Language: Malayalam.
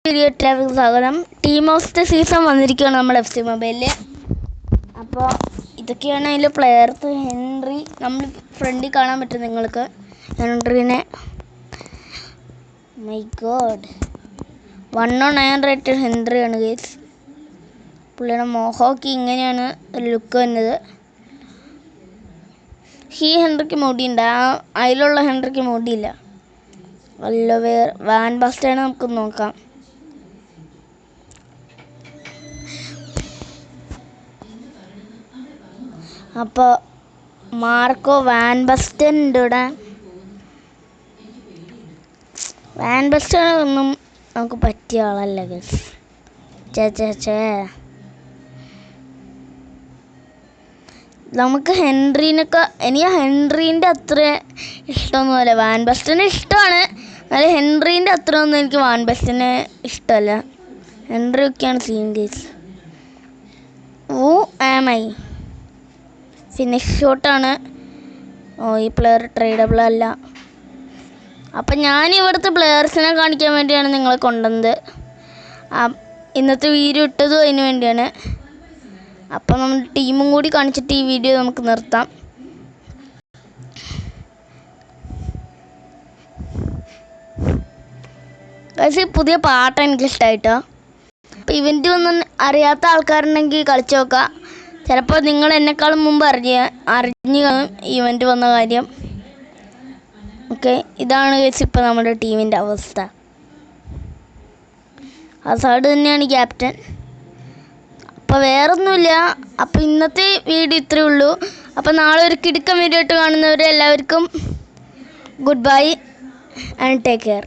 വീഡിയോയിലേക്ക് സ്വാഗതം. ടീം ഓഫ് ദ സീസൺ വന്നിരിക്കുകയാണ് നമ്മുടെ FC മൊബൈലിൽ. അപ്പോൾ ഇതൊക്കെയാണ് അതിൽ പ്ലെയർസ്. ഹെൻറി നമ്മൾ ഫ്രണ്ടിൽ കാണാൻ പറ്റും നിങ്ങൾക്ക്. ഹെൻറിനെ മൈ ഗോഡ് 109 റേറ്റഡ് ഹെൻറിയാണ് ഗൈസ്. പുള്ളിയുടെ മോഹോക്ക് ഇങ്ങനെയാണ് ഒരു ലുക്ക് വന്നത്. ഈ ഹെൻറിക്ക് മുടിയുണ്ട്, അതിലുള്ള ഹെൻറിക്ക് മുടിയില്ല. അല്ല വാൻ ബാസ്റ്റേണ് നമുക്ക് നോക്കാം. അപ്പോൾ മാർക്കോ വാൻ ബസ്റ്റൻ്റെ ഇവിടെ വാൻ ബസ്റ്റൻ ഒന്നും നമുക്ക് പറ്റിയ ആളല്ല ഗസ്. നമുക്ക് ഹെൻറീനൊക്കെ എനിക്ക് ഹെൻറീൻ്റെ അത്ര ഇഷ്ടമൊന്നുമല്ല. വാൻ ബസ്റ്റന് ഇഷ്ടമാണ്, എന്നാൽ ഹെൻറീൻ്റെ അത്ര ഒന്നും എനിക്ക് വാൻ ബസ്റ്റന് ഇഷ്ടമല്ല. ഹെൻറി ഒക്കെയാണ് സീൻ ഗേസ്. ഫിനിഷ് ഷോട്ടാണ്. ഈ പ്ലെയർ ട്രേഡബിൾ അല്ല. അപ്പം ഞാൻ ഇവിടുത്തെ പ്ലെയേഴ്സിനെ കാണിക്കാൻ വേണ്ടിയാണ് നിങ്ങളെ കൊണ്ടുവന്നത്. ഇന്നത്തെ വീഡിയോ ഇട്ടതും അതിന് വേണ്ടിയാണ്. അപ്പം നമ്മൾ ടീമും കൂടി കാണിച്ചിട്ട് ഈ വീഡിയോ നമുക്ക് നിർത്താം. പക്ഷേ പുതിയ പാട്ട് എനിക്കിഷ്ടമായിട്ടോ. അപ്പോൾ ഇവൻ്റ് ഒന്നും അറിയാത്ത ആൾക്കാരുണ്ടെങ്കിൽ കളിച്ചു നോക്കാം. ചിലപ്പോൾ നിങ്ങൾ എന്നെക്കാളും മുമ്പ് അറിഞ്ഞു കാണും ഇവൻ്റ് വന്ന കാര്യം. ഓക്കെ, ഇതാണ് ഇപ്പോൾ നമ്മുടെ ടീമിൻ്റെ അവസ്ഥ. അസാഡ് തന്നെയാണ് ക്യാപ്റ്റൻ. അപ്പോൾ വേറൊന്നുമില്ല. അപ്പോൾ ഇന്നത്തെ വീഡിയോ ഇത്രയേ ഉള്ളൂ. അപ്പോൾ നാളെ ഒരു കിടുക്കൻ വീഡിയോ ആയിട്ട് കാണുന്നവരെ എല്ലാവർക്കും good bye and take care.